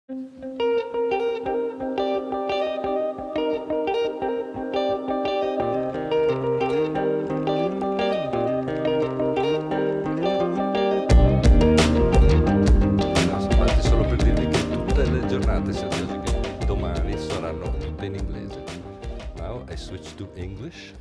Solo per dirvi che tutte le giornate, senza che domani saranno tutte in inglese. Now I switch to English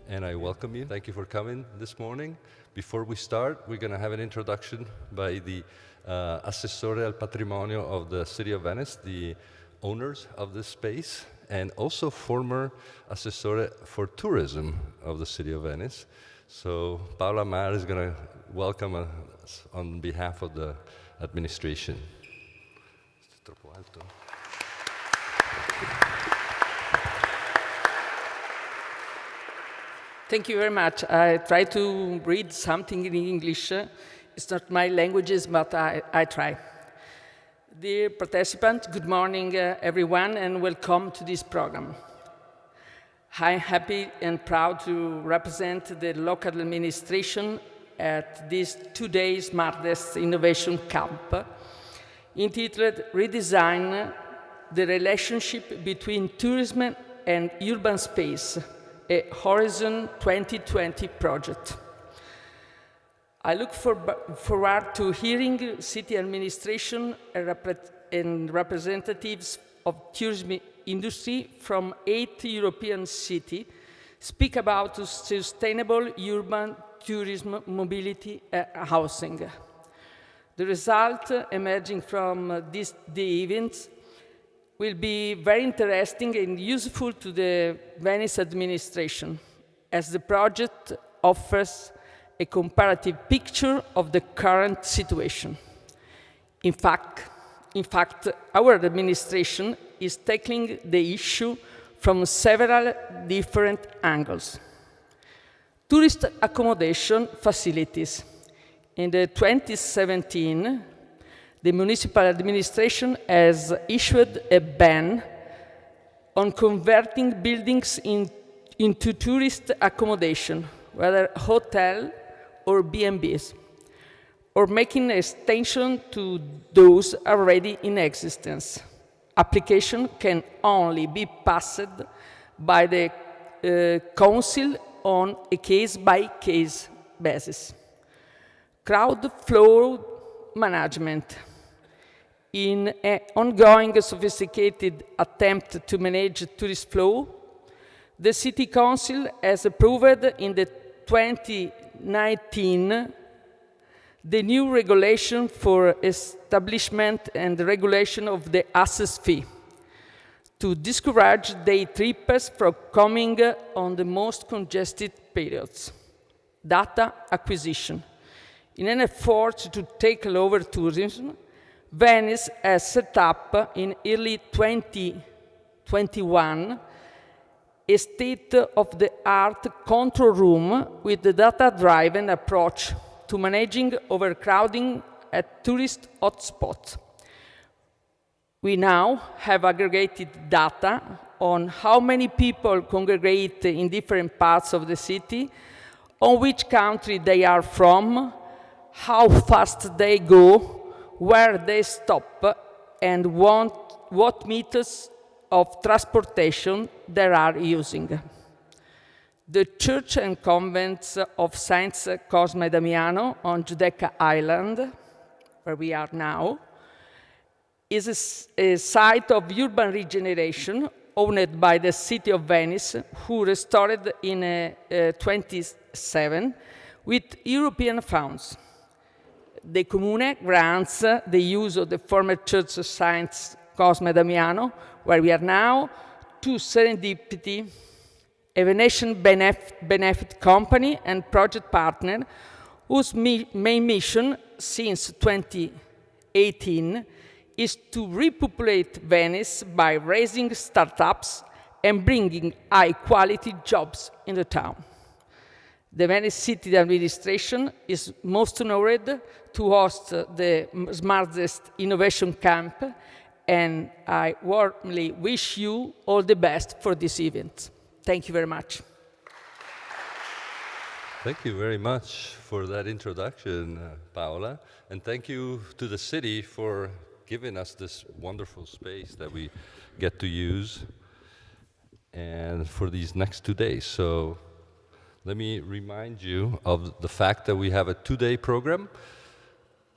and I welcome you. Thank you for coming this morning. Before we start, we're going to have an introduction by the Assessore al Patrimonio of the City of Venice, the owners of this space, and also former Assessore for Tourism of the City of Venice. So Paolo Amar is going to welcome us on behalf of the administration. È troppo alto. Thank you very much. I try to read something in English. It's not my languages, but I try. Dear participants, good morning, everyone, and welcome to this program. I'm happy and proud to represent the local administration at this 2-day SMARTDEST Innovation Camp, entitled Redesign the Relationship Between Tourism and Urban Space, a Horizon2020 project. I look forward to hearing city administration and representatives of tourism industry from 8 European cities speak about sustainable urban tourism, mobility, housing. The result emerging from the events will be very interesting and useful to the Venice administration, as the project offers a comparative picture of the current situation. In fact, our administration is tackling the issue from several different angles. Tourist accommodation facilities. In 2017, the municipal administration has issued a ban on converting buildings into tourist accommodation, whether hotel or B&Bs, or making an extension to those already in existence. Application can only be passed by the council on a case-by-case basis. Crowd flow management. In an ongoing sophisticated attempt to manage tourist flow, the City Council has approved in the 2019 the new regulation for establishment and regulation of the access fee to discourage day trippers from coming on the most congested periods. Data acquisition. In an effort to take over tourism, Venice has set up in early 2021 a state-of-the-art control room with the data-driven approach to managing overcrowding at tourist hotspots. We now have aggregated data on how many people congregate in different parts of the city, on which country they are from, how fast they go, where they stop, and what methods of transportation they are using. The Church and Convents of Saints Cosma e Damiano on Giudecca Island, where we are now, is a site of urban regeneration owned by the City of Venice, who restored in 27 with European funds. The Comune grants the use of the former Church of Saints Cosma e Damiano, where we are now, to SerenDPT, a Venetian benefit company and project partner whose main mission since 2018 is to repopulate Venice by raising startups and bringing high-quality jobs in the town. The Venice City Administration is most honored to host the SMARTDEST Innovation Camp, and I warmly wish you all the best for this event. Thank you very much. Thank you very much for that introduction, Paola, and thank you to the city for given us this wonderful space that we get to use and for these next 2 days. So let me remind you of the fact that we have a 2-day program.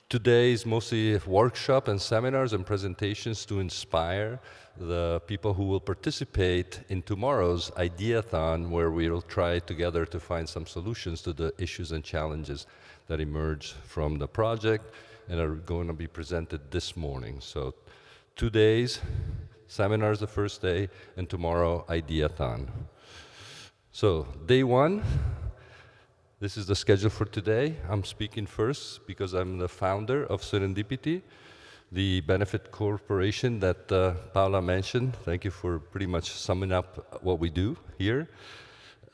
Today is mostly workshop and seminars and presentations to inspire the people who will participate in tomorrow's Ideathon, where we'll try together to find some solutions to the issues and challenges that emerge from the project and are going to be presented this morning. So 2 days, seminars the first day, and tomorrow Ideathon. So day 1, this is the schedule for today. I'm speaking first because I'm the founder of SerenDPT, the benefit corporation that Paola mentioned. Thank you for pretty much summing up what we do here.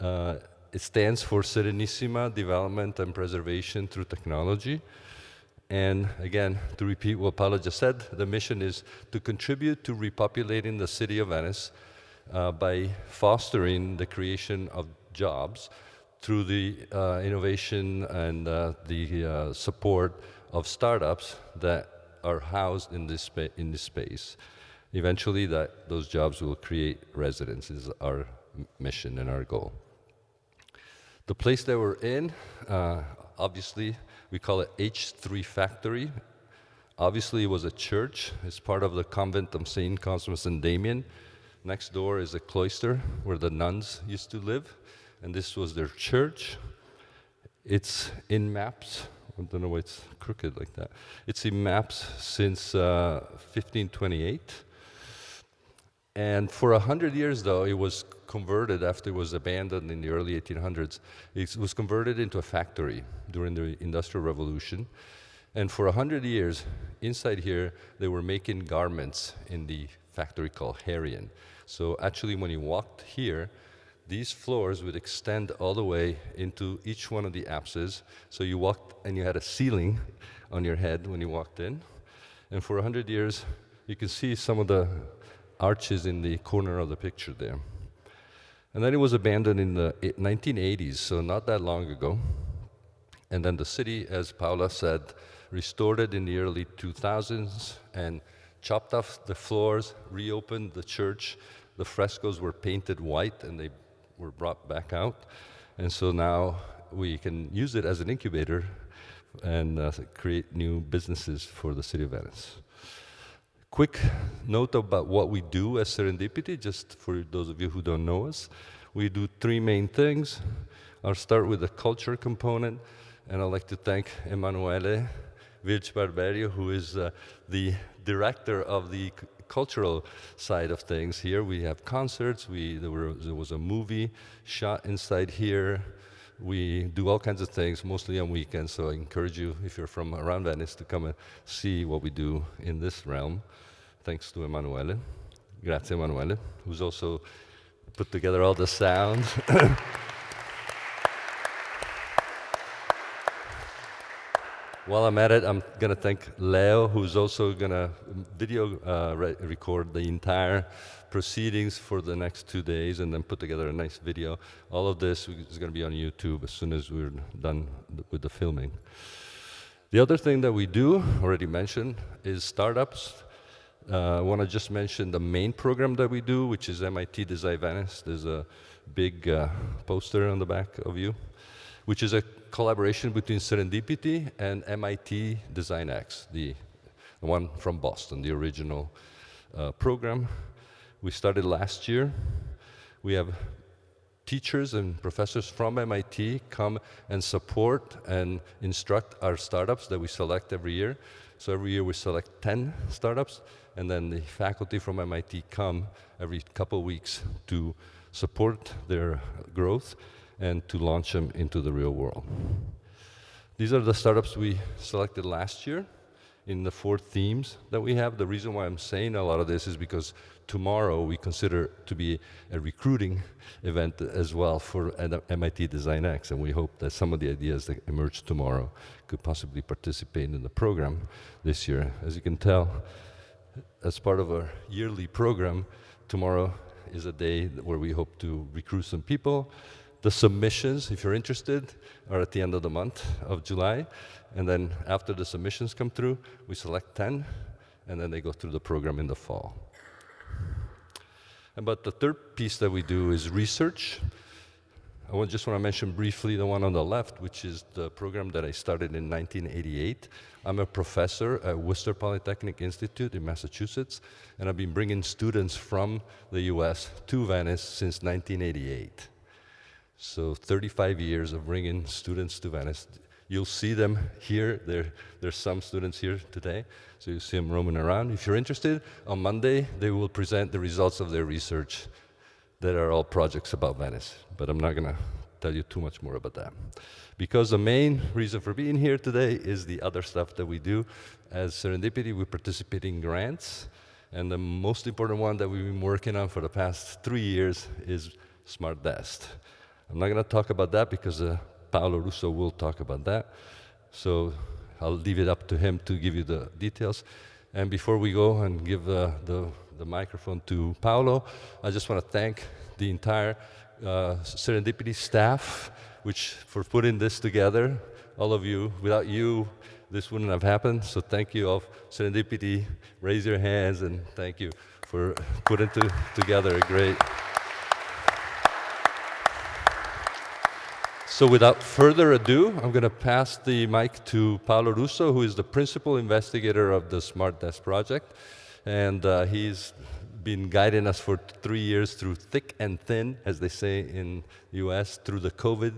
It stands for Serenissima Development and Preservation Through Technology. And again, to repeat what Paolo just said, the mission is to contribute to repopulating the city of Venice by fostering the creation of jobs through the innovation and the support of startups that are housed in this space. Eventually, those jobs will create residents is our mission and our goal. The place that we're in, obviously, we call it H3 Factory. Obviously, it was a church. It's part of the convent of St. Cosmas and Damian. Next door is a cloister where the nuns used to live, and this was their church. It's in maps. I don't know why it's crooked like that. It's in maps since 1528. And for 100 years, though, it was converted after it was abandoned in the early 1800s. It was converted into a factory during the Industrial Revolution. And for 100 years, inside here, they were making garments in the factory called Herian. So actually, when you walked here, these floors would extend all the way into each one of the apses. So you walked, and you had a ceiling on your head when you walked in. And for 100 years, you can see some of the arches in the corner of the picture there. And then it was abandoned in the 1980s, so not that long ago. And then the city, as Paola said, restored it in the early 2000s and chopped off the floors, reopened the church. The frescoes were painted white, and they were brought back out. And so now we can use it as an incubator and create new businesses for the city of Venice. Quick note about what we do as SerenDPT, just for those of you who don't know us. We do 3 main things. I'll start with the culture component, and I'd like to thank Emanuele Virgili, who is the director of the cultural side of things here. We have concerts, there was a movie shot inside here. We do all kinds of things, mostly on weekends, so I encourage you, if you're from around Venice, to come and see what we do in this realm. Thanks to Emanuele. Grazie, Emanuele, who's also put together all the sound. While I'm at it, I'm going to thank Leo, who's also going to video record the entire proceedings for the next 2 days and then put together a nice video. All of this is going to be on YouTube as soon as we're done with the filming. The other thing that we do, already mentioned, is startups. I want to just mention the main program that we do, which is MIT Design Venice. There's a big poster on the back of you, which is a collaboration between SerenDPT and MIT Design X, the one from Boston, the original program. We started last year. We have teachers and professors from MIT come and support and instruct our startups that we select every year. So every year we select 10 startups, and then the faculty from MIT come every couple of weeks to support their growth and to launch them into the real world. These are the startups we selected last year in the 4 themes that we have. The reason why I'm saying a lot of this is because tomorrow we consider to be a recruiting event as well for MIT Design X, and we hope that some of the ideas that emerge tomorrow could possibly participate in the program this year. As you can tell, as part of our yearly program, tomorrow is a day where we hope to recruit some people. The submissions, if you're interested, are at the end of the month of July. And then after the submissions come through, we select 10, and then they go through the program in the fall. But the third piece that we do is research. I just want to mention briefly the one on the left, which is the program that I started in 1988. I'm a professor at Worcester Polytechnic Institute in Massachusetts, and I've been bringing students from the US to Venice since 1988. So 35 years of bringing students to Venice. You'll see them here. There's some students here today, so you see them roaming around. If you're interested, on Monday, they will present the results of their research that are all projects about Venice, but I'm not gonna tell you too much more about that. Because the main reason for being here today is the other stuff that we do. As SerenDPT, we participate in grants, and the most important one that we've been working on for the past 3 years is SMARTDEST. I'm not gonna talk about that because Paolo Russo will talk about that, so I'll leave it up to him to give you the details. And before we go and give the microphone to Paolo, I just want to thank the entire SerenDPT staff, for putting this together. All of you, without you, this wouldn't have happened. So thank you all, SerenDPT. Raise your hands and thank you for putting together a great. So without further ado, I'm going to pass the mic to Paolo Russo, who is the principal investigator of the SMARTDEST project. And he's been guiding us for 3 years through thick and thin, as they say in the US, through the COVID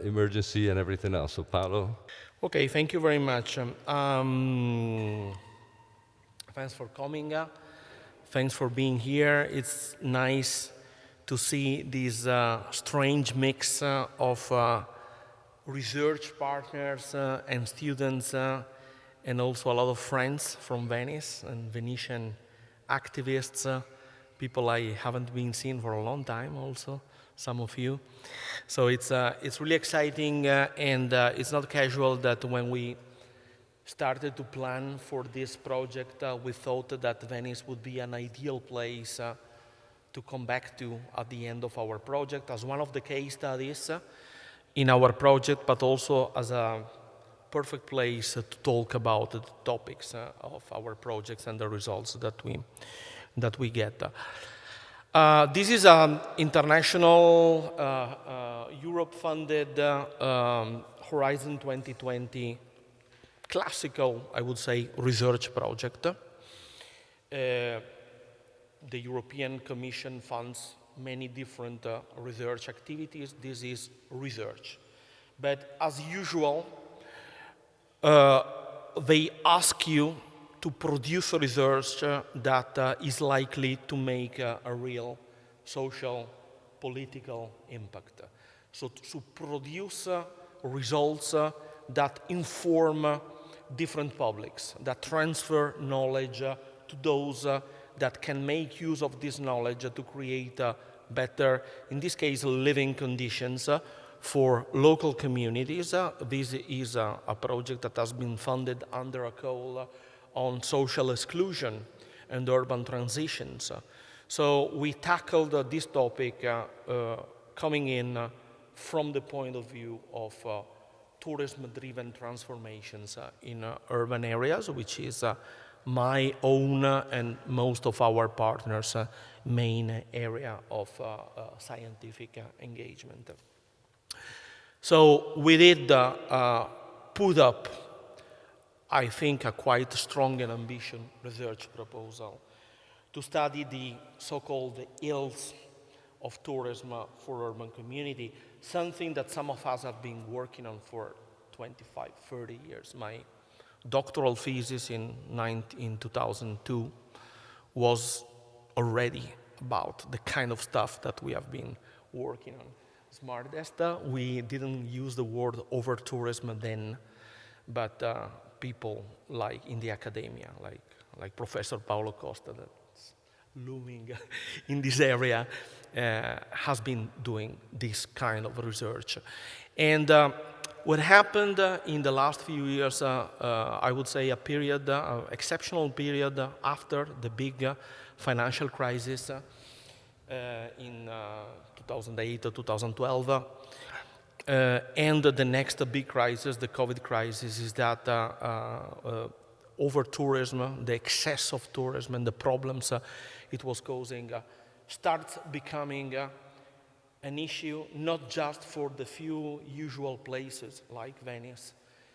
emergency and everything else. So Paolo. Okay, thank you very much. Thanks for coming. Thanks for being here. It's nice to see this strange mix of research partners and students and also a lot of friends from Venice and Venetian activists, people I haven't been seen for a long time also, some of you. So it's really exciting and it's not casual that when we started to plan for this project, we thought that Venice would be an ideal place to come back to at the end of our project as one of the case studies in our project, but also as a perfect place to talk about the topics of our projects and the results that we get. This is an international Europe-funded Horizon2020 classical, I would say, research project. The European Commission funds many different research activities. This is research. But as usual, they ask you to produce research that is likely to make a real social, political impact. So to produce results that inform different publics, that transfer knowledge to those that can make use of this knowledge to create better, in this case, living conditions for local communities. This is a project that has been funded under a call on social exclusion and urban transitions. So we tackled this topic coming in from the point of view of tourism-driven transformations in urban areas, which is my own and most of our partners' main area of scientific engagement. So we did put up, I think, a quite strong and ambitious research proposal to study the so-called ills of tourism for urban community, something that some of us have been working on for 25, 30 years. My doctoral thesis in 2002 was already about the kind of stuff that we have been working on. SMARTDEST, we didn't use the word over-tourism then, but people like in the academia, like Professor Paolo Costa, that's looming in this area, has been doing this kind of research. And what happened in the last few years, I would say a period, exceptional period after the big financial crisis in 2008 or 2012, and the next big crisis, the COVID crisis, is that over-tourism, the excess of tourism, and the problems it was causing starts becoming an issue not just for the few usual places like Venice,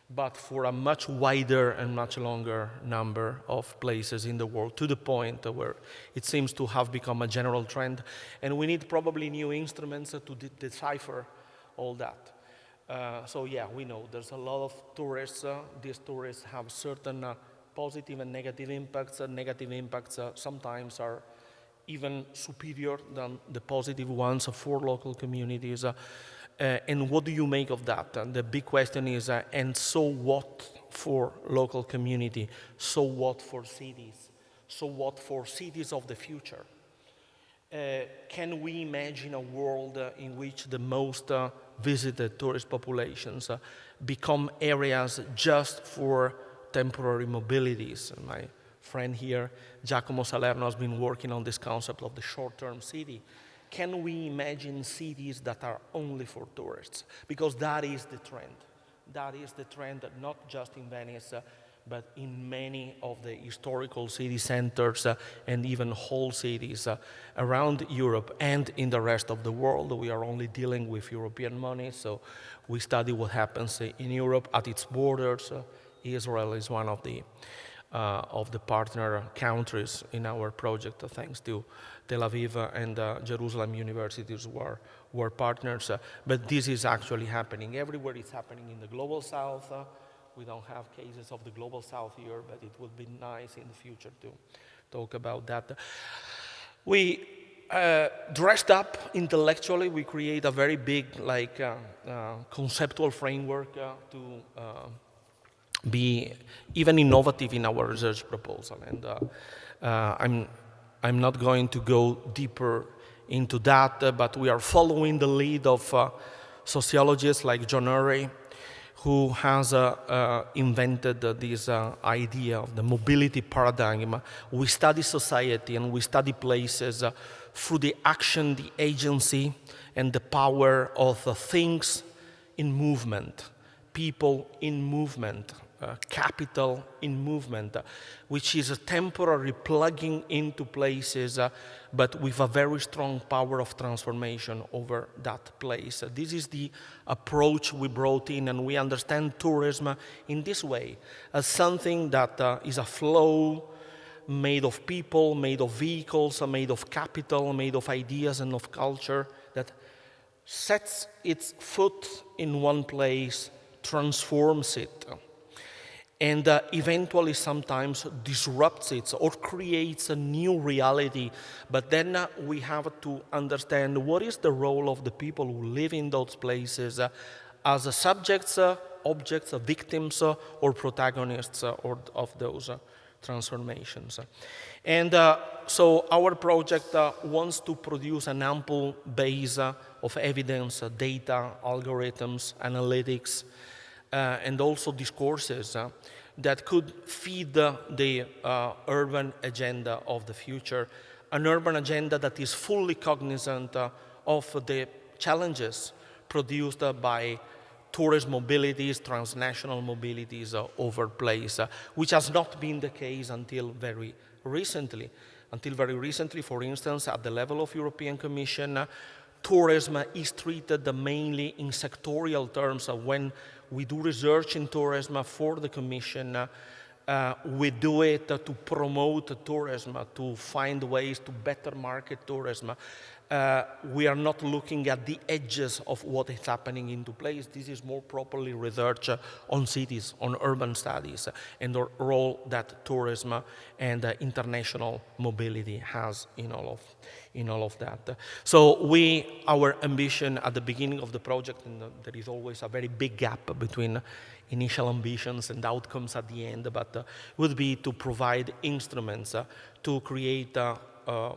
but for a much wider and much longer number of places in the world, to the point where it seems to have become a general trend. And we need probably new instruments to decipher all that. So yeah, we know there's a lot of tourists. These tourists have certain positive and negative impacts. Negative impacts sometimes are even superior than the positive ones for local communities. And what do you make of that? The big question is, and so what for local community? So what for cities? So what for cities of the future? Can we imagine a world in which the most visited tourist populations become areas just for temporary mobilities? And my friend here, Giacomo Salerno, has been working on this concept of the short-term city. Can we imagine cities that are only for tourists? Because that is the trend. That is the trend, not just in Venice, but in many of the historical city centers and even whole cities around Europe and in the rest of the world. We are only dealing with European money, so we study what happens in Europe at its borders. Israel is one of the partner countries in our project, thanks to Tel Aviv and Jerusalem universities were partners. But this is actually happening everywhere. It's happening in the Global South. We don't have cases of the Global South here, but it would be nice in the future to talk about that. We dressed up intellectually. We create a very big, conceptual framework to be even innovative in our research proposal. And I'm not going to go deeper into that, but we are following the lead of sociologists like John Urey, who has invented this idea of the mobility paradigm. We study society and we study places through the action, the agency, and the power of things in movement, people in movement, capital in movement, which is a temporary plugging into places, but with a very strong power of transformation over that place. This is the approach we brought in, and we understand tourism in this way, as something that is a flow made of people, made of vehicles, made of capital, made of ideas and of culture, that sets its foot in one place, transforms it, and eventually sometimes disrupts it or creates a new reality. But then we have to understand what is the role of the people who live in those places as subjects, objects, victims, or protagonists of those transformations. And so our project wants to produce an ample base of evidence, data, algorithms, analytics, and also discourses that could feed the urban agenda of the future, an urban agenda that is fully cognizant of the challenges produced by tourist mobilities, transnational mobilities over place, which has not been the case until very recently. Until very recently, for instance, at the level of European Commission, tourism is treated mainly in sectorial terms. When we do research in tourism for the Commission, we do it to promote tourism, to find ways to better market tourism. We are not looking at the edges of what is happening into place. This is more properly research on cities, on urban studies, and the role that tourism and international mobility has in all of that. So our ambition at the beginning of the project, and there is always a very big gap between initial ambitions and outcomes at the end, but would be to provide instruments to create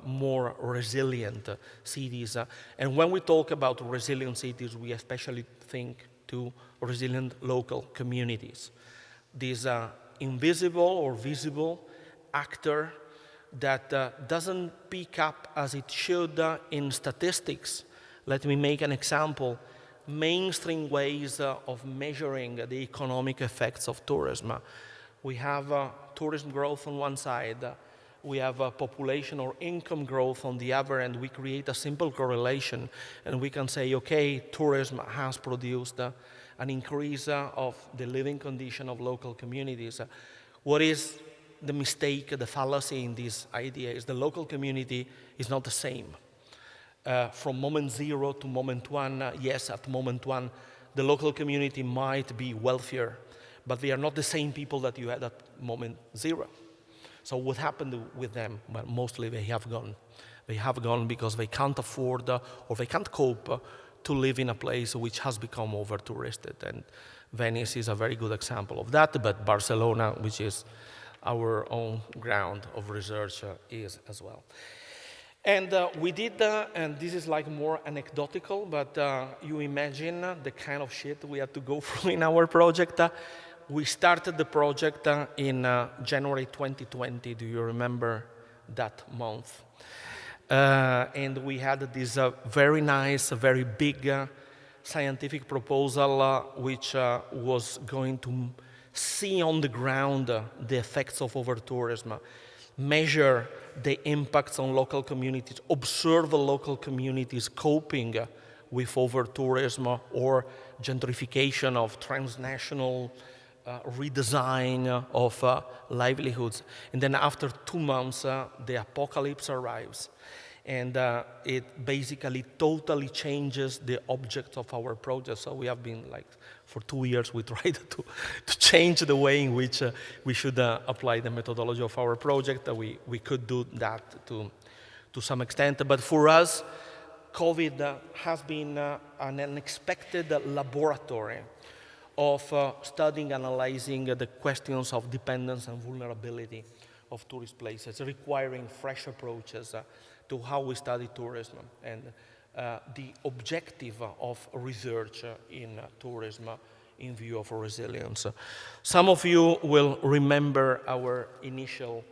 more resilient cities. And when we talk about resilient cities, we especially think to resilient local communities. This invisible or visible actor that doesn't pick up as it should in statistics. Let me make an example. Mainstream ways of measuring the economic effects of tourism We have tourism growth on one side, we have population or income growth on the other, and we create a simple correlation, and we can say, okay, tourism has produced an increase of the living condition of local communities. What is the mistake, the fallacy in this idea is the local community is not the same. From moment zero to moment one, yes, at moment one, the local community might be wealthier, but they are not the same people that you had at moment zero. So what happened with them? Well, mostly they have gone. They have gone because they can't afford or they can't cope to live in a place which has become over-touristed. And Venice is a very good example of that, but Barcelona, which is our own ground of research, is as well. And we did, and this is like more anecdotal, but you imagine the kind of shit we had to go through in our project. We started the project in January 2020. Do you remember that month? And we had this very nice, very big scientific proposal which was going to see on the ground the effects of over-tourism, measure the impacts on local communities, observe the local communities coping with over-tourism or gentrification of transnational redesign of livelihoods. And then after 2 months, the apocalypse arrives. And it basically totally changes the object of our project. So we have been like, for 2 years, we tried to change the way in which we should apply the methodology of our project. We could do that to some extent. But for us, COVID has been an unexpected laboratory of studying, analyzing the questions of dependence and vulnerability of tourist places, requiring fresh approaches to how we study tourism and the objective of research in tourism in view of resilience. Some of you will remember our initial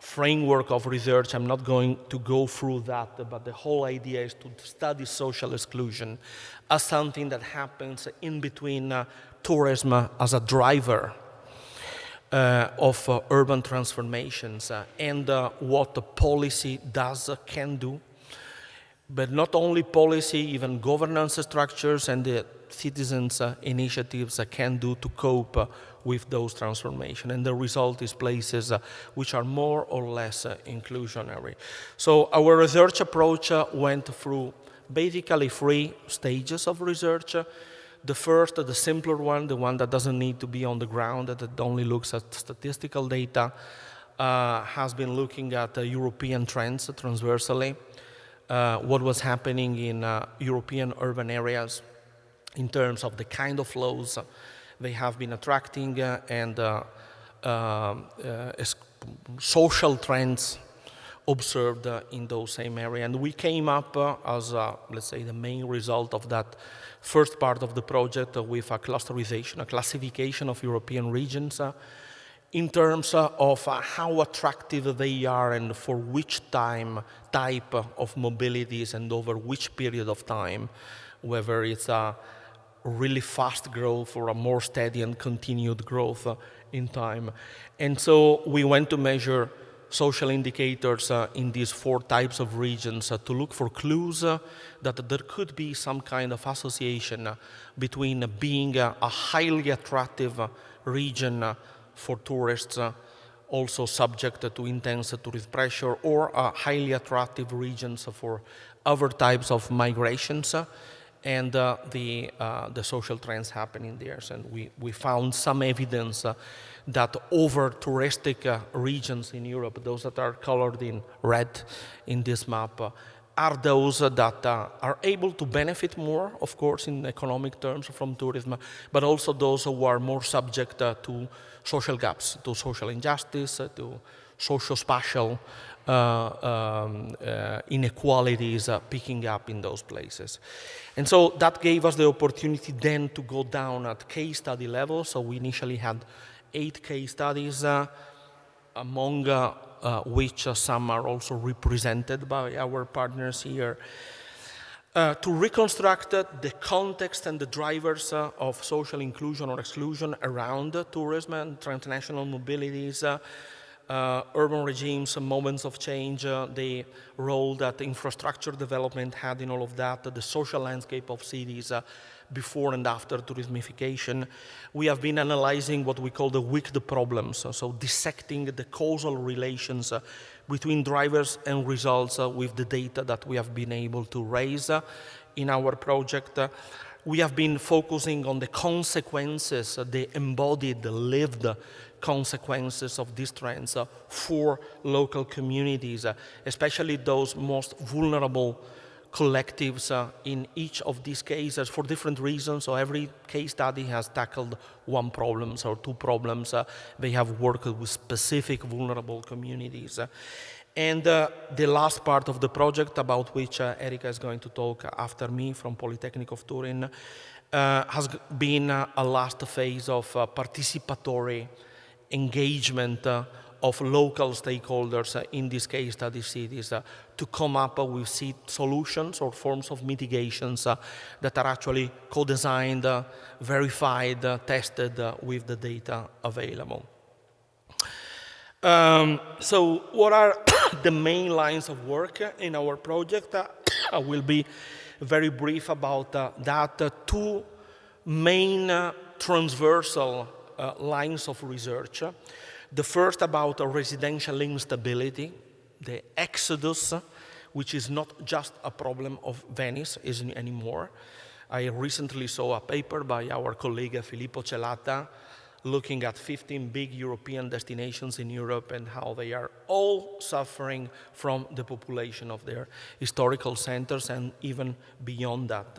framework of research. I'm not going to go through that, but the whole idea is to study social exclusion as something that happens in between tourism as a driver of urban transformations and what the policy can do. But not only policy, even governance structures and the citizens' initiatives can do to cope with those transformations. And the result is places which are more or less inclusionary. So our research approach went through basically 3 stages of research. The first, the simpler one, the one that doesn't need to be on the ground, that only looks at statistical data, has been looking at European trends transversally, what was happening in European urban areas in terms of the kind of flows they have been attracting and social trends observed in those same areas. And we came up as, let's say, the main result of that first part of the project with a clusterization, a classification of European regions in terms of how attractive they are and for which type of mobilities and over which period of time, whether it's a really fast growth or a more steady and continued growth in time. And so we went to measure social indicators in these 4 types of regions to look for clues that there could be some kind of association between being a highly attractive region for tourists, also subject to intense tourist pressure, or highly attractive regions for other types of migrations, and the social trends happening there. And we found some evidence that over touristic regions in Europe, those that are colored in red in this map, are those that are able to benefit more, of course, in economic terms from tourism, but also those who are more subject to social gaps, to social injustice, to socio-spatial inequalities picking up in those places. And so that gave us the opportunity then to go down at case study level. So we initially had 8 case studies, among which some are also represented by our partners here. to reconstruct the context and the drivers of social inclusion or exclusion around tourism and transnational mobilities, urban regimes, moments of change, the role that infrastructure development had in all of that, the social landscape of cities before and after tourismification. We have been analyzing what we call the wicked problems, so dissecting the causal relations between drivers and results with the data that we have been able to raise in our project. We have been focusing on the consequences, the embodied, the lived consequences of these trends for local communities, especially those most vulnerable collectives in each of these cases for different reasons. So every case study has tackled one problem or two problems. They have worked with specific vulnerable communities. And the last part of the project, about which Erika is going to talk after me from Polytechnic of Turin, has been a last phase of participatory engagement of local stakeholders, in this case study cities, to come up with solutions or forms of mitigations that are actually co-designed, verified, tested with the data available. So what are the main lines of work in our project? I will be very brief about that. Two main transversal lines of research. The first about residential instability, the exodus, which is not just a problem of Venice anymore. I recently saw a paper by our colleague Filippo Celata looking at 15 big European destinations in Europe and how they are all suffering from the population of their historical centers and even beyond that.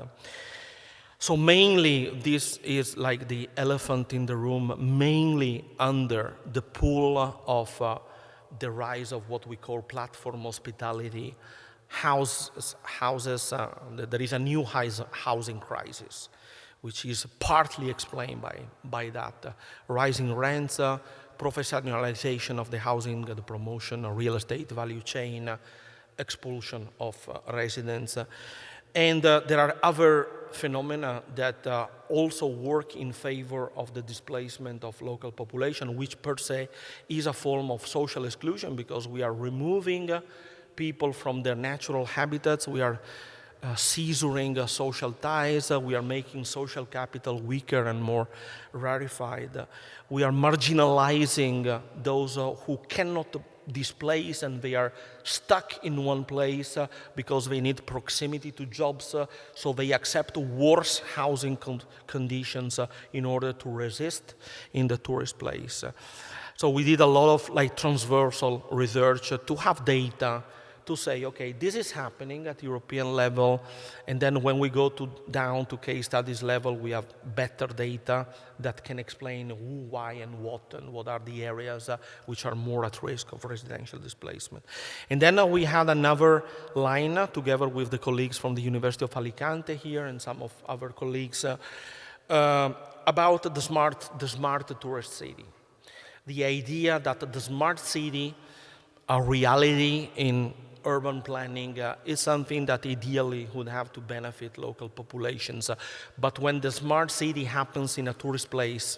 So mainly, this is like the elephant in the room, mainly under the pull of the rise of what we call platform hospitality, houses. There is a new housing crisis, which is partly explained by that. Rising rents, professionalization of the housing, the promotion of real estate value chain, expulsion of residents. And there are other phenomena that also work in favor of the displacement of local population, which per se is a form of social exclusion because we are removing people from their natural habitats, we are scissoring social ties, we are making social capital weaker and more rarefied. We are marginalizing those who cannot displace and they are stuck in one place because they need proximity to jobs, so they accept worse housing conditions in order to resist in the tourist place. So we did a lot of transversal research to have data to say, okay, this is happening at European level, and then when we go down to case studies level, we have better data that can explain who, why, and what are the areas which are more at risk of residential displacement. And then we had another line together with the colleagues from the University of Alicante here and some of other colleagues about the smart tourist city. The idea that the smart city, a reality in urban planning, is something that ideally would have to benefit local populations. But when the smart city happens in a tourist place,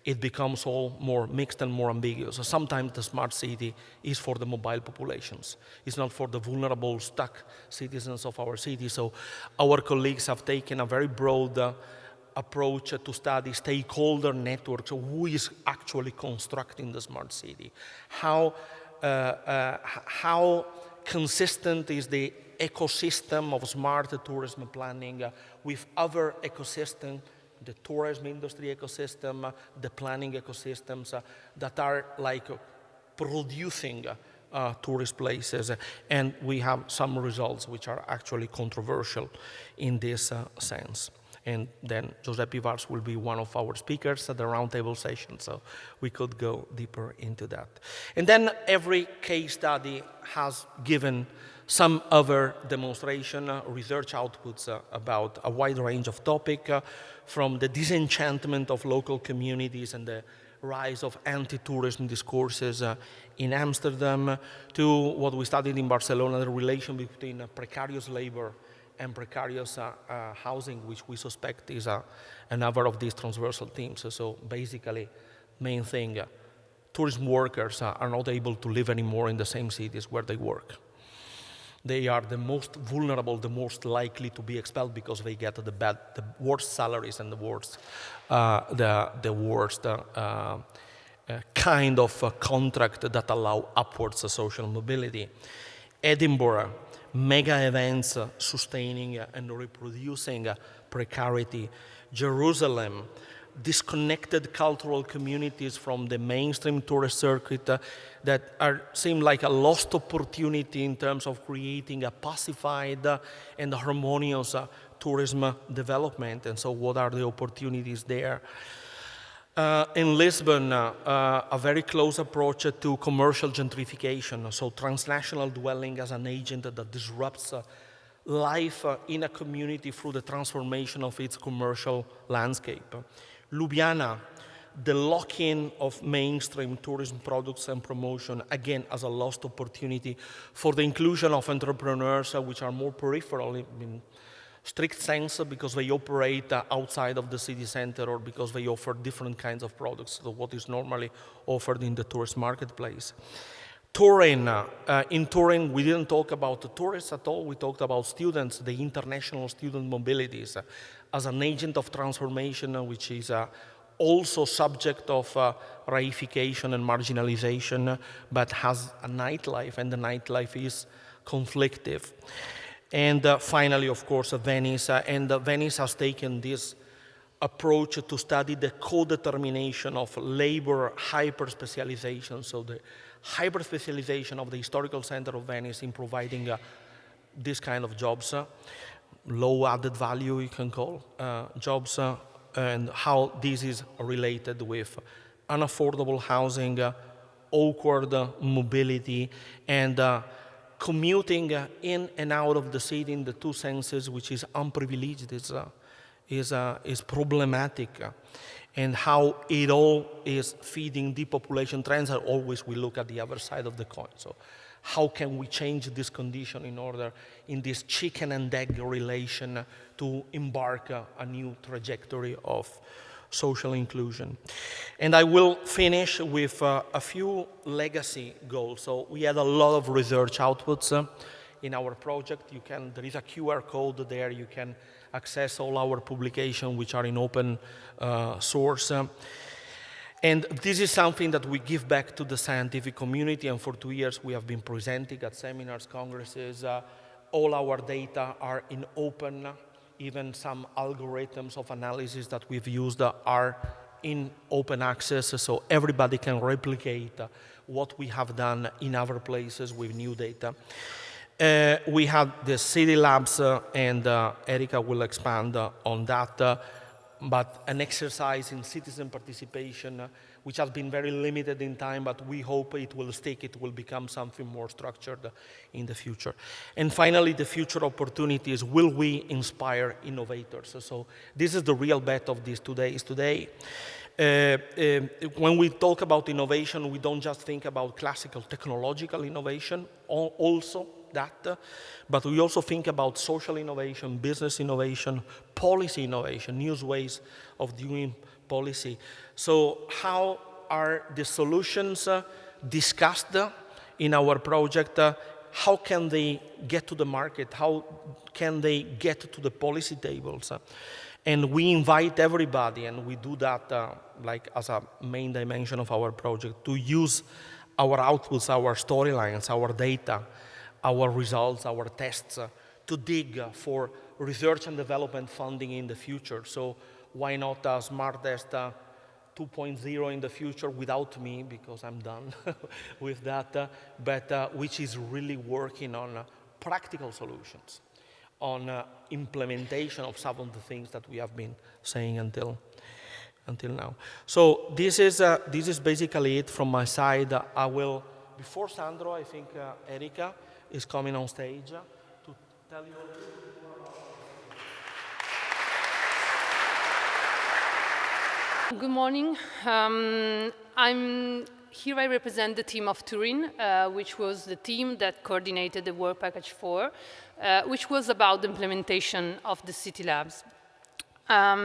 it becomes all more mixed and more ambiguous. So sometimes the smart city is for the mobile populations. It's not for the vulnerable, stuck citizens of our city. So our colleagues have taken a very broad approach to study stakeholder networks. So who is actually constructing the smart city? How consistent is the ecosystem of smart tourism planning with other ecosystems, the tourism industry ecosystem, the planning ecosystems that are producing tourist places. And we have some results which are actually controversial in this sense. And then Josep Ivars will be one of our speakers at the roundtable session, so we could go deeper into that. And then every case study has given some other demonstration, research outputs about a wide range of topics, from the disenchantment of local communities and the rise of anti-tourism discourses in Amsterdam, to what we studied in Barcelona, the relation between precarious labor and precarious housing, which we suspect is another of these transversal themes. So basically, main thing, tourism workers are not able to live anymore in the same cities where they work. They are the most vulnerable, the most likely to be expelled because they get the worst salaries and the worst kind of contract that allow upwards social mobility. Edinburgh, mega events sustaining and reproducing precarity. Jerusalem, disconnected cultural communities from the mainstream tourist circuit that seem like a lost opportunity in terms of creating a pacified and harmonious tourism development. And so what are the opportunities there? In Lisbon, a very close approach to commercial gentrification, so transnational dwelling as an agent that disrupts life in a community through the transformation of its commercial landscape. Ljubljana, the lock-in of mainstream tourism products and promotion, again, as a lost opportunity for the inclusion of entrepreneurs which are more peripheral in strict sense because they operate outside of the city center or because they offer different kinds of products than what is normally offered in the tourist marketplace. Turin, in Turin, we didn't talk about the tourists at all. We talked about students, the international student mobilities, as an agent of transformation, which is also subject of reification and marginalization, but has a nightlife, and the nightlife is conflictive. And finally, of course, Venice, and Venice has taken this approach to study the co-determination of labor hyper-specialization, so the hyper-specialization of the historical center of Venice in providing this kind of jobs, low added value you can call jobs, and how this is related with unaffordable housing, awkward mobility, and commuting in and out of the city in the two senses, which is unprivileged, is problematic. And how it all is feeding depopulation trends, and always we look at the other side of the coin. So how can we change this condition in order, in this chicken and egg relation, to embark a new trajectory of social inclusion? And I will finish with a few legacy goals. So we had a lot of research outputs in our project. There is a QR code there. You can access all our publications, which are in open source. And this is something that we give back to the scientific community, and for 2 years we have been presenting at seminars, congresses. All our data are in open, even some algorithms of analysis that we've used are in open access, so everybody can replicate what we have done in other places with new data. We had the city labs, and Erika will expand on that, but an exercise in citizen participation, which has been very limited in time, but we hope it will stick, it will become something more structured in the future. And finally, the future opportunities: will we inspire innovators? So this is the real bet of these 2 days today. When we talk about innovation, we don't just think about classical technological innovation, also that, but we also think about social innovation, business innovation, policy innovation, new ways of doing policy. So how are the solutions discussed in our project? How can they get to the market? How can they get to the policy tables? And we invite everybody, and we do that like as a main dimension of our project, to use our outputs, our storylines, our data, our results, our tests, to dig for research and development funding in the future. So why not SMARTDEST 2.0 in the future without me, because I'm done with that, but which is really working on practical solutions, on implementation of some of the things that we have been saying until now. So this is basically it from my side. I will, before Sandro, I think Erika is coming on stage to tell you a little bit more about it. Good morning. I'm here I represent the team of Turin, which was the team that coordinated the work package 4, which was about the implementation of the city labs.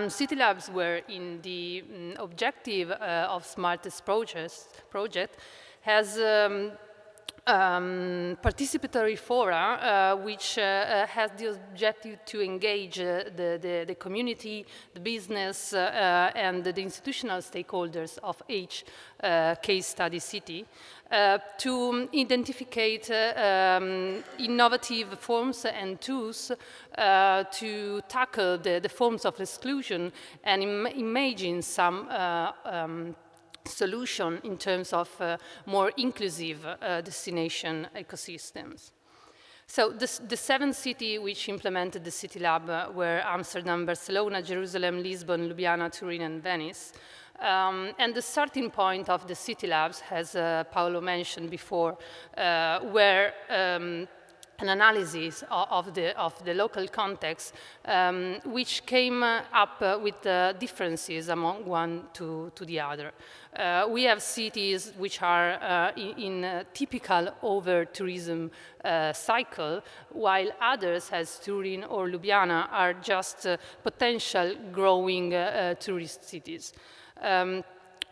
City labs were in the objective of SMARTDEST project has participatory fora, which has the objective to engage the community, the business, and the institutional stakeholders of each case study city to identify innovative forms and tools to tackle the forms of exclusion and imagine some solution in terms of more inclusive destination ecosystems. So the 7 cities which implemented the City Lab were Amsterdam, Barcelona, Jerusalem, Lisbon, Ljubljana, Turin, and Venice. And the starting point of the City Labs, as Paolo mentioned before, were an analysis of the local context, which came up with differences among one to the other. We have cities which are in a typical over-tourism cycle, while others, as Turin or Ljubljana, are just potential growing tourist cities.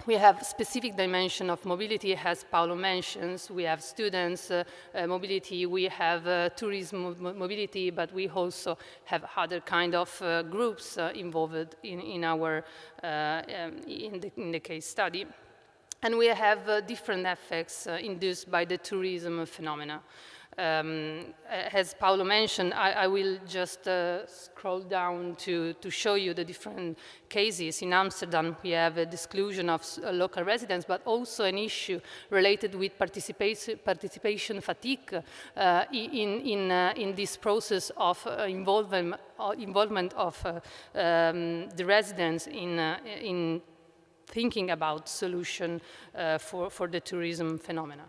We have specific dimension of mobility, as Paolo mentions. We have students mobility, we have tourism mobility, but we also have other kind of groups involved in our in the case study. And we have different effects induced by the tourism phenomena. As Paolo mentioned, I will just scroll down to show you the different cases. In Amsterdam, we have the exclusion of local residents, but also an issue related with participation fatigue in this process of involvement of the residents in thinking about solution for the tourism phenomena.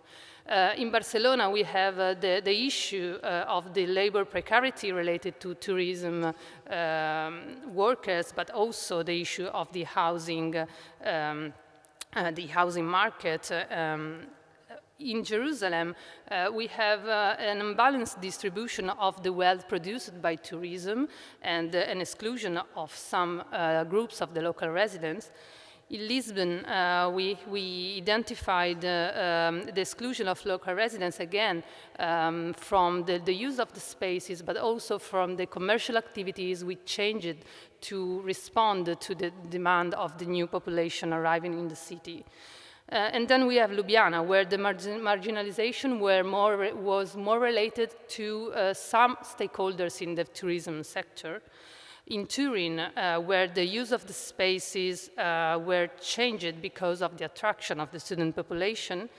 In Barcelona, we have the issue of the labor precarity related to tourism workers, but also the issue of the housing market. In Jerusalem, we have an unbalanced distribution of the wealth produced by tourism and an exclusion of some groups of the local residents. In Lisbon, we identified the exclusion of local residents, again, from the use of the spaces, but also from the commercial activities which changed to respond to the demand of the new population arriving in the city. And then we have Ljubljana, where the marginalization was more related to some stakeholders in the tourism sector. In Turin, where the use of the spaces were changed because of the attraction of the student population,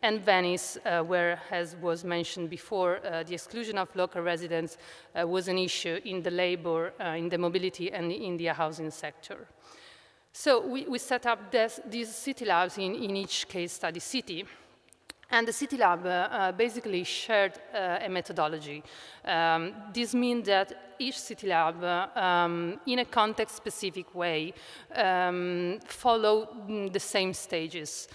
and Venice, where, as was mentioned before, the exclusion of local residents was an issue in the labor, in the mobility, and in the housing sector. So we set up these city labs in each case study city. And the City Lab basically shared a methodology. This means that each City Lab, in a context-specific way, follow the same stages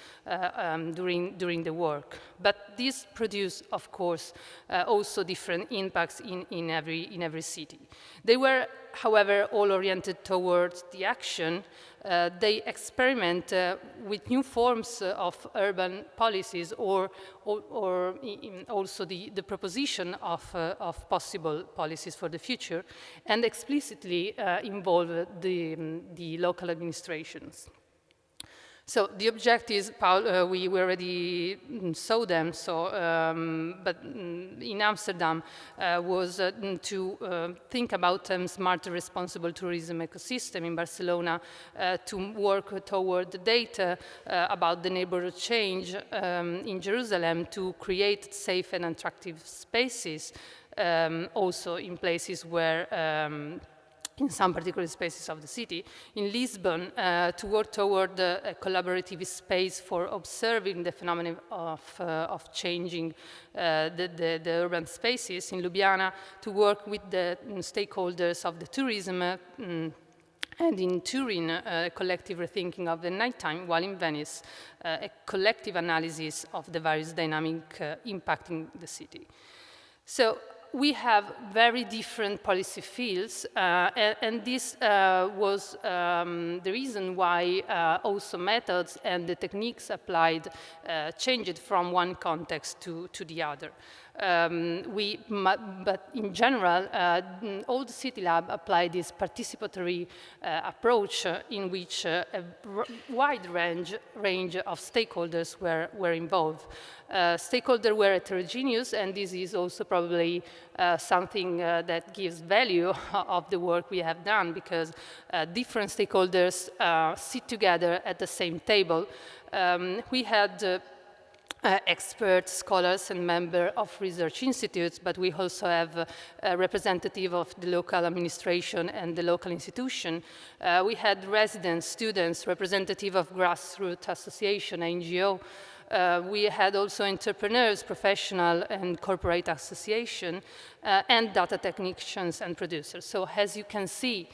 during the work. But this produced, of course, also different impacts in every city. They were, however, all oriented towards the action. They experiment with new forms of urban policies or also the proposition of possible policies for the future, and explicitly involve the local administrations. So the objectives, we already saw them, but in Amsterdam was to think about smart responsible tourism ecosystem. In Barcelona, to work toward the data about the neighborhood change. In Jerusalem, to create safe and attractive spaces, also in places where in some particular spaces of the city. In Lisbon, to work toward a collaborative space for observing the phenomenon of changing the urban spaces. In Ljubljana, to work with the stakeholders of the tourism and in Turin, a collective rethinking of the nighttime, while in Venice, a collective analysis of the various dynamics impacting the city. So we have very different policy fields, and this was the reason why also methods and the techniques applied changed from one context to the other. But in general, all the City Lab applied this participatory approach in which a wide range of stakeholders were involved. Stakeholders were heterogeneous, and this is also probably something that gives value of the work we have done, because different stakeholders sit together at the same table. We had experts, scholars, and members of research institutes, but we also have a representative of the local administration and the local institution. We had residents, students, representative of grassroots association, NGO. We had also entrepreneurs, professional and corporate association, and data technicians and producers. So as you can see,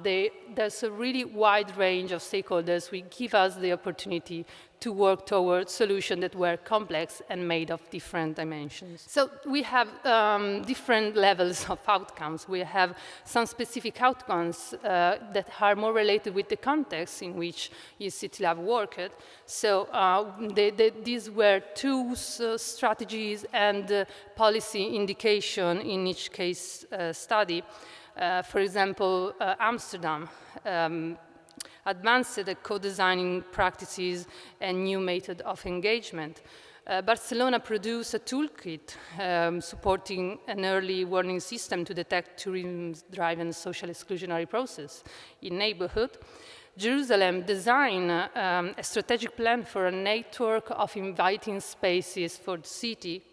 there's a really wide range of stakeholders who give us the opportunity to work towards solutions that were complex and made of different dimensions. So we have different levels of outcomes. We have some specific outcomes that are more related with the context in which City Lab worked. So these were tools, strategies, and policy indication in each case study. For example, Amsterdam advanced the co-designing practices and new method of engagement. Barcelona produced a toolkit supporting an early warning system to detect tourism-driven social exclusionary process in neighborhood. Jerusalem designed a strategic plan for a network of inviting spaces for the city.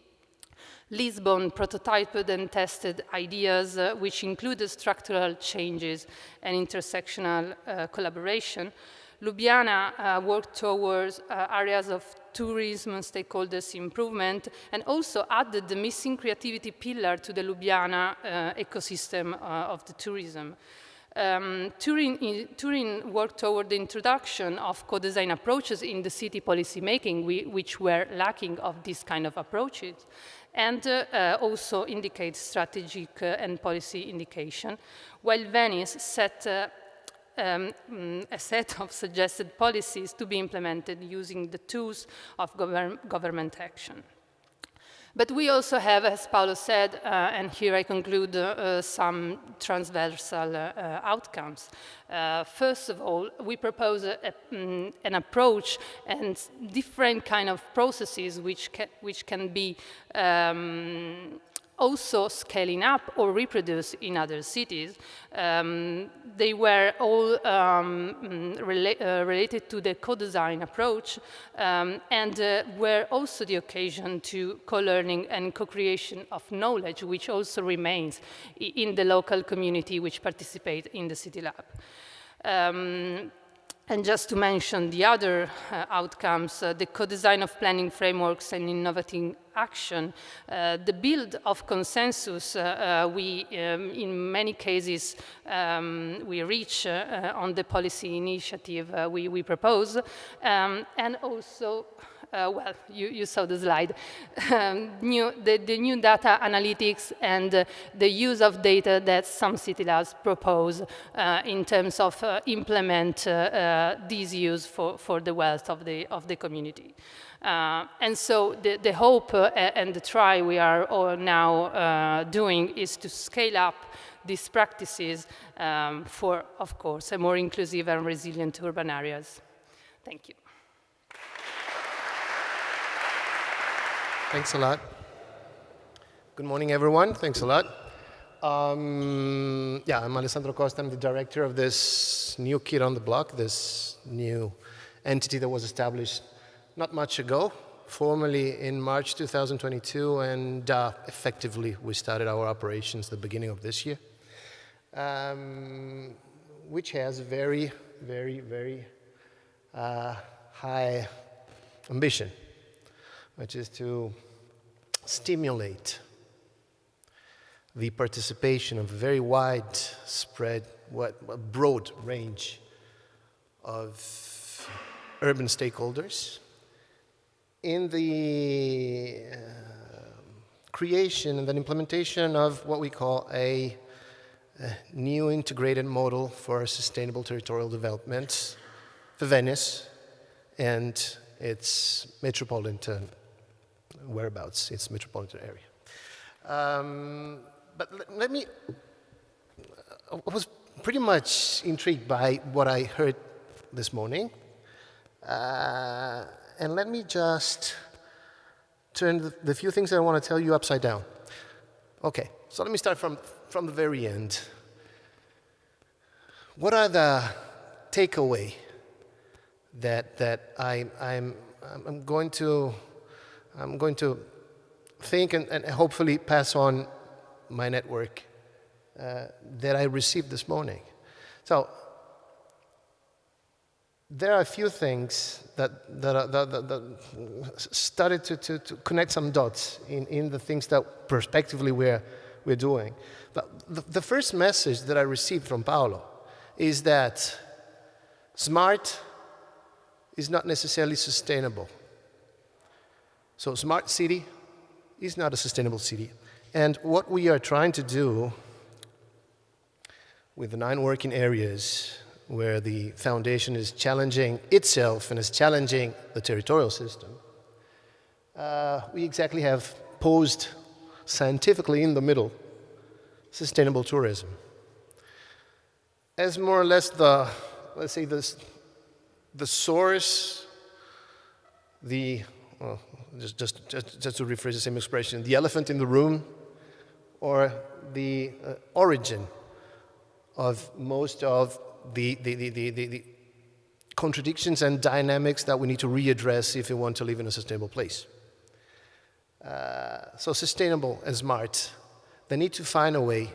Lisbon prototyped and tested ideas which included structural changes and intersectional collaboration. Ljubljana worked towards areas of tourism and stakeholders improvement, and also added the missing creativity pillar to the Ljubljana ecosystem of the tourism. Turin worked toward the introduction of co-design approaches in the city policy making, which were lacking of this kind of approaches, and also indicate strategic and policy indication, while Venice set a set of suggested policies to be implemented using the tools of government action. But we also have, as Paolo said, and here I conclude, some transversal outcomes. First of all, we propose an approach and different kind of processes which can be also scaling up or reproduced in other cities. They were all related to the co-design approach, and were also the occasion to co-learning and co-creation of knowledge, which also remains in the local community which participate in the City Lab. And just to mention the other outcomes, the co-design of planning frameworks and innovative action, the build of consensus, in many cases, we reach on the policy initiative we propose, and also, well, you saw the slide, the new data analytics and the use of data that some city labs propose in terms of implement this use for the wealth of the community. And so the hope and the try we are all now doing is to scale up these practices for, of course, a more inclusive and resilient urban areas. Thank you. Thanks a lot. Good morning, everyone. Thanks a lot. Yeah, I'm Alessandro Costa. I'm the director of this new kid on the block, this new entity that was established not much ago, formally in March 2022, and effectively we started our operations the beginning of this year, which has very, very, very high ambition, which is to stimulate the participation of a very widespread, a broad range of urban stakeholders in the creation and then implementation of what we call a new integrated model for sustainable territorial development for Venice and its metropolitan whereabouts, its metropolitan area. But let me, I was pretty much intrigued by what I heard this morning. And let me just turn the few things that I want to tell you upside down. Okay, so let me start from the very end. What are the takeaway that I'm going to think and hopefully pass on my network that I received this morning? So there are a few things that started to connect some dots in the things that prospectively we're doing. The first message that I received from Paolo is that smart is not necessarily sustainable. So smart city is not a sustainable city. And what we are trying to do with the 9 working areas where the foundation is challenging itself and is challenging the territorial system, we exactly have posed scientifically in the middle sustainable tourism as more or less the source, just to rephrase the same expression, the elephant in the room, or the origin of most of the contradictions and dynamics that we need to readdress if we want to live in a sustainable place. So sustainable and smart, they need to find a way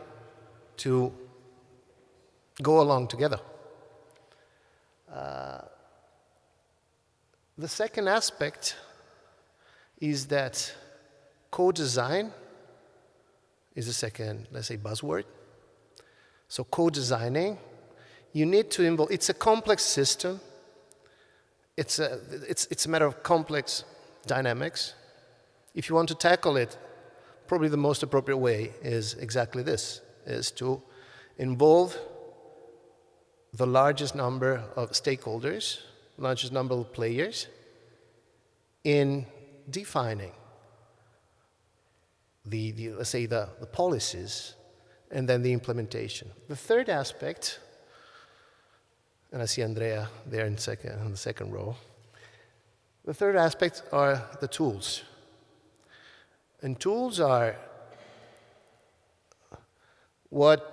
to go along together. The second aspect is that co-design is the second, let's say, buzzword. So co-designing, you need to involve, it's a complex system. It's a matter of complex dynamics. If you want to tackle it, probably the most appropriate way is exactly this, is to involve the largest number of stakeholders, largest number of players in defining let's say the policies and then the implementation. The third aspect, and I see Andrea there in the second row, the third aspect are the tools. And tools are what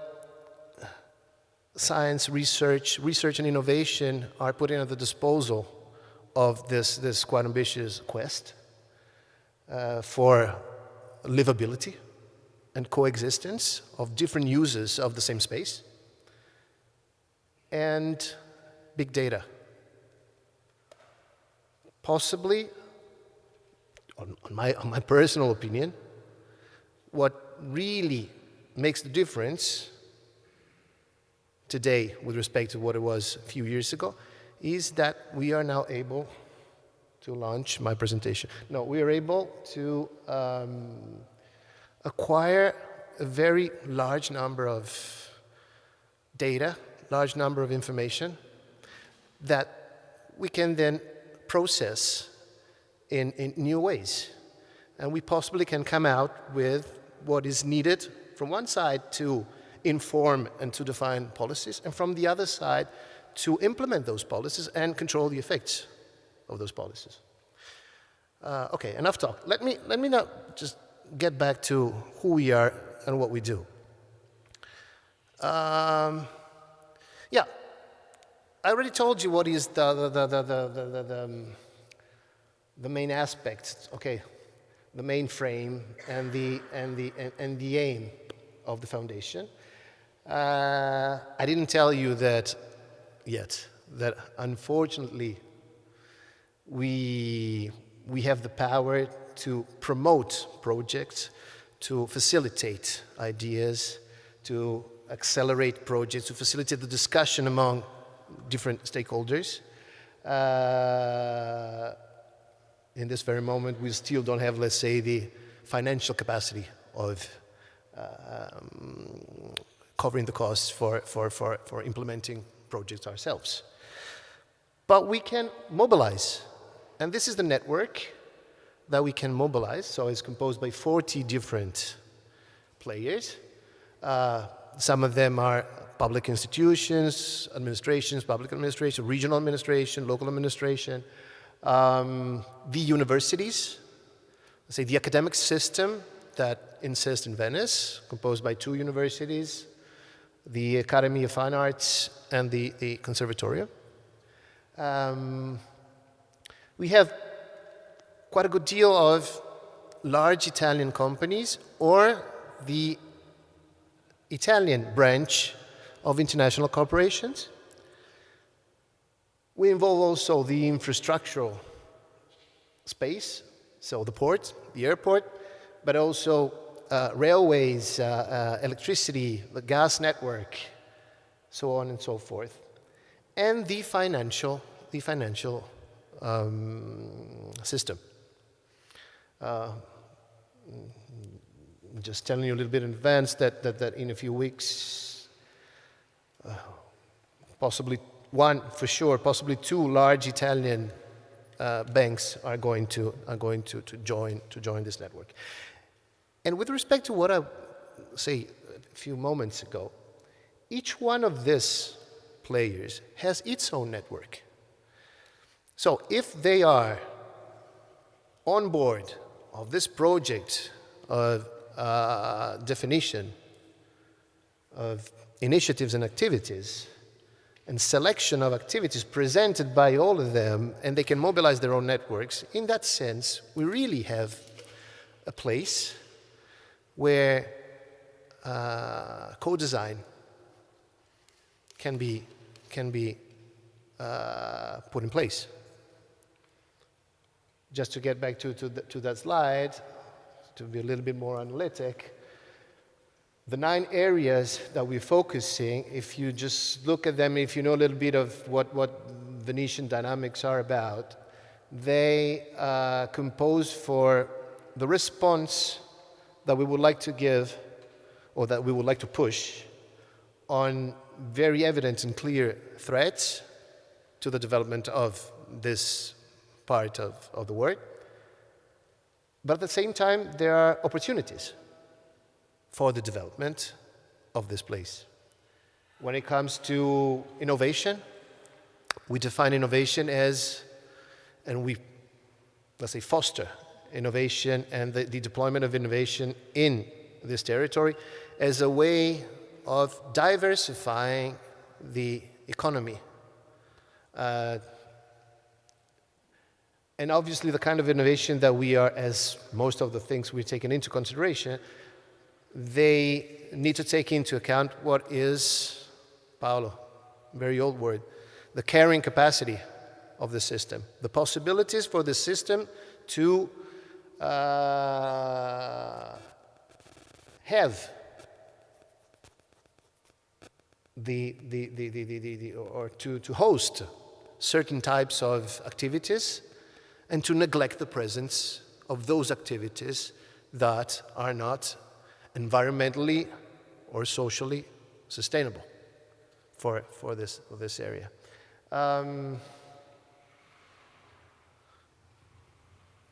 science, research and innovation are putting at the disposal of this quite ambitious quest for livability and coexistence of different users of the same space, and big data. Possibly, on my personal opinion, what really makes the difference today with respect to what it was a few years ago is that we are now able to launch my presentation. No, we are able to acquire a very large number of data, large number of information that we can then process in new ways. And we possibly can come out with what is needed from one side to inform and to define policies, and from the other side to implement those policies and control the effects of those policies. Okay, enough talk. Let me now just get back to who we are and what we do. Yeah, I already told you what is the main aspect. Okay, the main frame and the aim of the foundation. I didn't tell you that yet, that unfortunately we have the power to promote projects, to facilitate ideas, to accelerate projects, to facilitate the discussion among different stakeholders. In this very moment, we still don't have, let's say, the financial capacity of covering the costs for implementing projects ourselves. But we can mobilize, and this is the network that we can mobilize. So it's composed by 40 different players. Some of them are public institutions, administrations, public administration, regional administration, local administration, the universities, let's say the academic system that insists in Venice, composed by 2 universities, the Academy of Fine Arts and the Conservatorium. We have quite a good deal of large Italian companies or the Italian branch of international corporations. We involve also the infrastructural space, so the port, the airport, but also railways, electricity, the gas network, so on and so forth, and the financial system. Just telling you a little bit in advance that in a few weeks, possibly one for sure, possibly 2 large Italian banks are going to join this network. And with respect to what I say a few moments ago, each one of these players has its own network. So if they are on board of this project of definition of initiatives and activities and selection of activities presented by all of them, and they can mobilize their own networks, in that sense, we really have a place where co-design can be put in place. Just to get back to that slide, to be a little bit more analytic, the 9 areas that we're focusing, if you just look at them, if you know a little bit of what Venetian dynamics are about, they compose for the response that we would like to give, or that we would like to push, on very evident and clear threats to the development of this part of the world. But at the same time, there are opportunities for the development of this place. When it comes to innovation, we define innovation as, and we, let's say, foster innovation and the deployment of innovation in this territory as a way of diversifying the economy. And obviously the kind of innovation that we are, as most of the things we're taking into consideration, they need to take into account what is, Paolo, very old word, the carrying capacity of the system, the possibilities for the system to have or to host certain types of activities, and to neglect the presence of those activities that are not environmentally or socially sustainable for this area.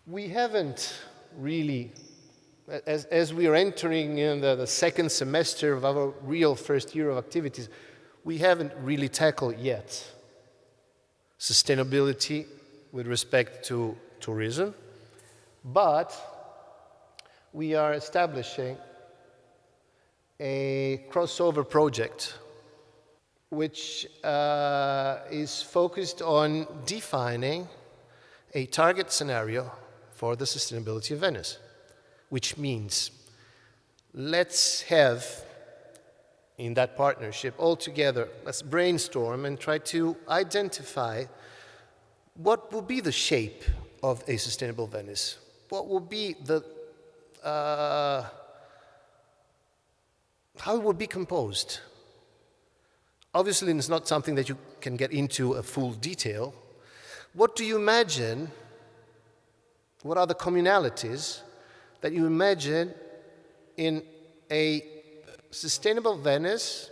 We haven't really, as we are entering in the second semester of our real first year of activities, we haven't really tackled yet sustainability with respect to tourism, but we are establishing a crossover project which is focused on defining a target scenario for the sustainability of Venice, which means let's have in that partnership all together, let's brainstorm and try to identify what will be the shape of a sustainable Venice? What will be the how it would be composed. Obviously, it's not something that you can get into a full detail. What do you imagine? What are the communalities that you imagine in a sustainable Venice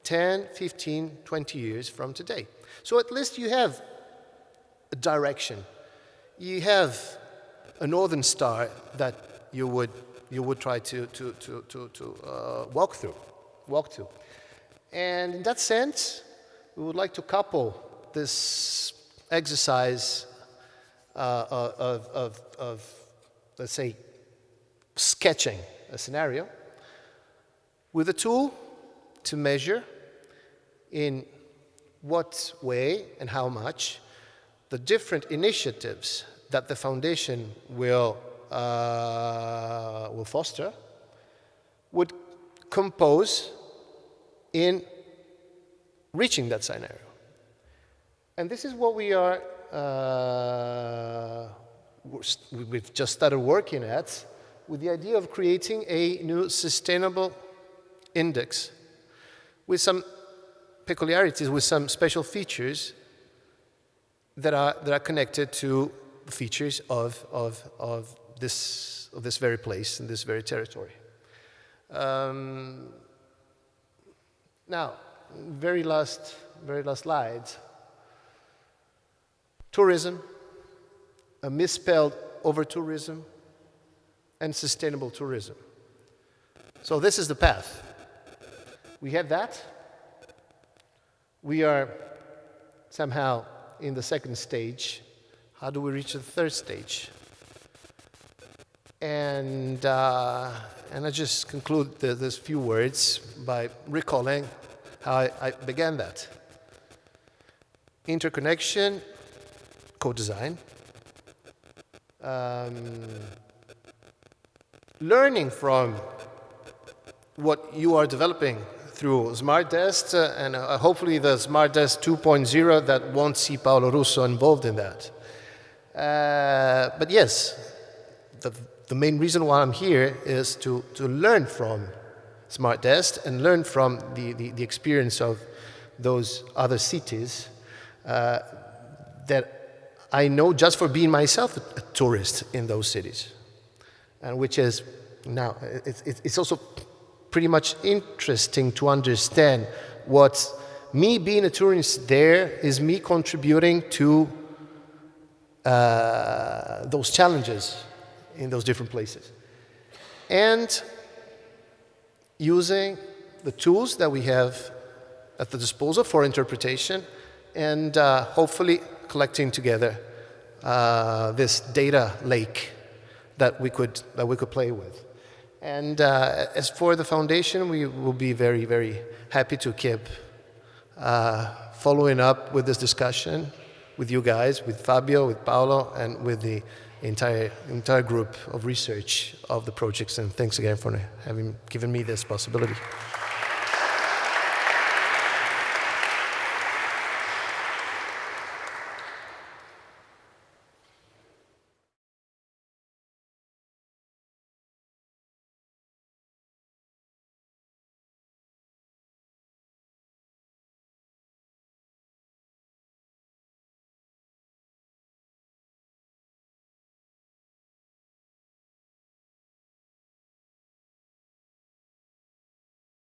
10, 15, 20 years from today? So at least you have a direction. You have a northern star that you would try to walk to. And in that sense, we would like to couple this exercise of let's say, sketching a scenario with a tool to measure in what way and how much the different initiatives that the foundation will foster would compose in reaching that scenario. And this is what we are, we've just started working at, with the idea of creating a new sustainable index with some peculiarities, with some special features that are connected to the features of this very place and this very territory. Now, very last slides. Tourism, a misspelled over-tourism, and sustainable tourism. So this is the path. We have that. We are somehow in the second stage. How do we reach the third stage? And I just conclude these few words by recalling how I began that. Interconnection, co-design, learning from what you are developing through SMARTDEST and hopefully the SMARTDEST 2.0 that won't see Paolo Russo involved in that. But yes, the main reason why I'm here is to learn from SMARTDEST and learn from the experience of those other cities that I know just for being myself a tourist in those cities. And which is now, it's also pretty much interesting to understand what me being a tourist there is me contributing to those challenges in those different places. And using the tools that we have at the disposal for interpretation and hopefully collecting together this data lake that we could play with. And as for the foundation, we will be very, very happy to keep following up with this discussion with you guys, with Fabio, with Paolo, and with the entire group of research of the projects. And thanks again for having given me this possibility.